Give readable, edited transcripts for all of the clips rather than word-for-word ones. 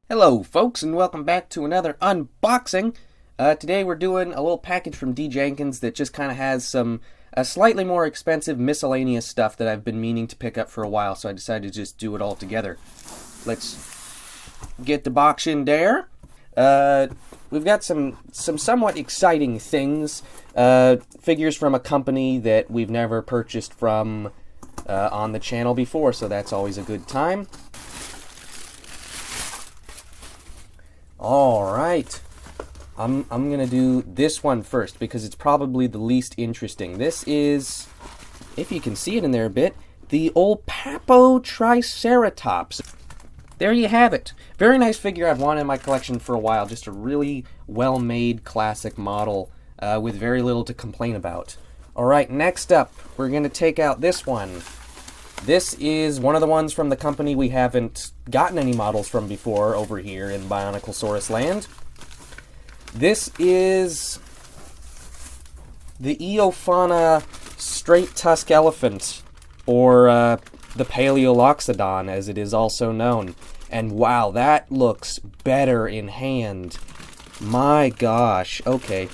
Hello folks and welcome back to another unboxing. Today we're doing a little package from D. Jenkins that just kind of has some slightly more expensive miscellaneous stuff that I've been meaning to pick up for a while, so I decided to just do it all together. Let's get the box in there. We've got some somewhat exciting things. Figures from a company that we've never purchased from on the channel before, so that's always a good time. Alright, I'm gonna do this one first because it's probably the least interesting. This is, if you can see it in there a bit, the old Papo Triceratops. There you have it. Very nice figure I've wanted in my collection for a while. Just a really well-made classic model with very little to complain about. Alright, next up, we're gonna take out this one. This is one of the ones from the company we haven't gotten any models from before over here in Bioniclesaurus land. This is the EoFauna straight tusk elephant, or the Paleoloxodon as it is also known. And wow, that looks better in hand. My gosh. Okay,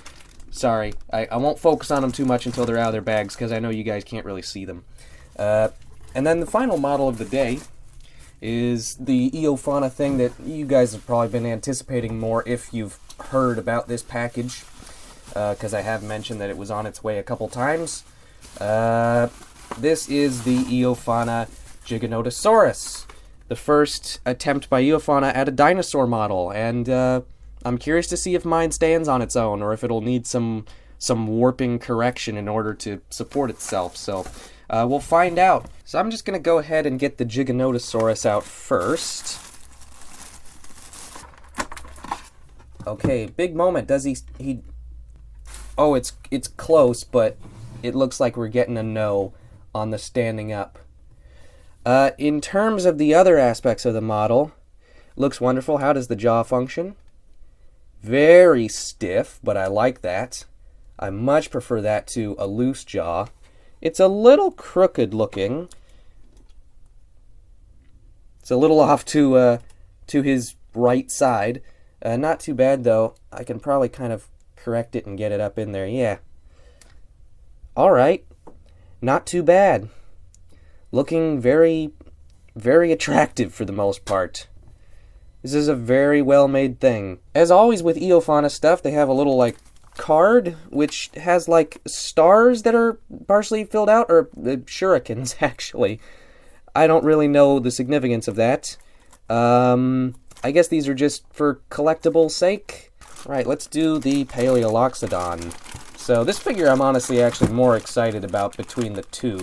sorry. I won't focus on them too much until they're out of their bags because I know you guys can't really see them. And then the final model of the day is the EoFauna thing that you guys have probably been anticipating more if you've heard about this package, because I have mentioned that it was on its way a couple times. This is the EoFauna Giganotosaurus, the first attempt by EoFauna at a dinosaur model, and I'm curious to see if mine stands on its own or if it'll need some warping correction in order to support itself, so we'll find out. So I'm just going to go ahead and get the Giganotosaurus out first. Okay, big moment. Does he... Oh, it's close, but it looks like we're getting a no on the standing up. In terms of the other aspects of the model, looks wonderful. How does the jaw function? Very stiff, but I like that. I much prefer that to a loose jaw. It's a little crooked looking. It's a little off to his right side. Not too bad though. I can probably kind of correct it and get it up in there. Yeah. Alright. Not too bad. Looking very, very attractive for the most part. This is a very well made thing. As always with EoFauna stuff, they have a little like card which has like stars that are partially filled out, or shurikens actually. I don't really know the significance of that. I guess these are just for collectible sake. Right, let's do the Paleoloxodon. So this figure I'm honestly actually more excited about between the two.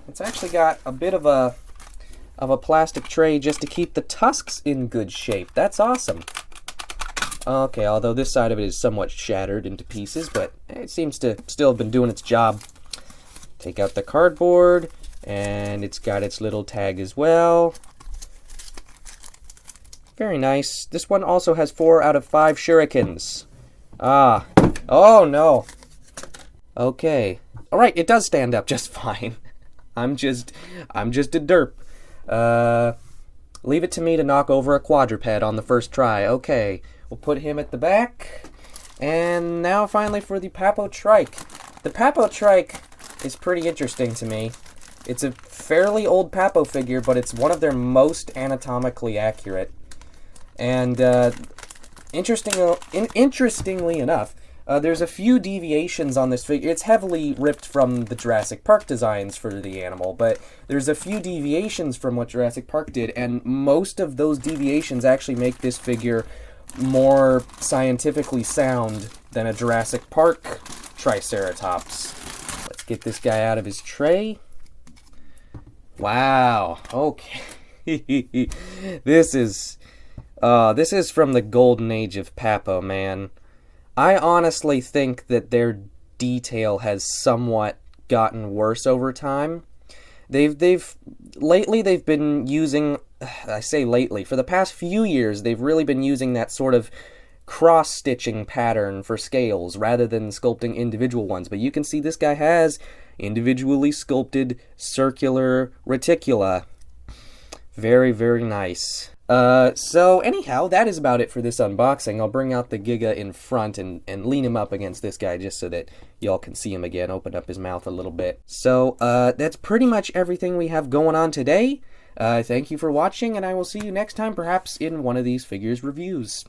It's actually got a bit of a plastic tray just to keep the tusks in good shape. That's awesome. Okay, although this side of it is somewhat shattered into pieces, but it seems to still have been doing its job. Take out the cardboard, and it's got its little tag as well. Very nice. This one also has 4 out of 5 shurikens. Ah. Oh, no. Okay. Alright, it does stand up just fine. I'm just a derp. Leave it to me to knock over a quadruped on the first try. Okay. We'll put him at the back. And now finally for the Papo Trike. The Papo Trike is pretty interesting to me. It's a fairly old Papo figure, but it's one of their most anatomically accurate. And interestingly enough, there's a few deviations on this figure. It's heavily ripped from the Jurassic Park designs for the animal, but there's a few deviations from what Jurassic Park did, and most of those deviations actually make this figure more scientifically sound than a Jurassic Park Triceratops. Let's get this guy out of his tray. Wow. Okay. This is from the golden age of Papo, man. I honestly think that their detail has somewhat gotten worse over time. Lately they've been using, I say lately, for the past few years they've really been using that sort of cross-stitching pattern for scales rather than sculpting individual ones. But you can see this guy has individually sculpted circular reticula. Very, very nice. So anyhow, that is about it for this unboxing. I'll bring out the Giga in front and lean him up against this guy just so that y'all can see him again, open up his mouth a little bit. So, that's pretty much everything we have going on today. Thank you for watching, and I will see you next time, perhaps in one of these figures reviews.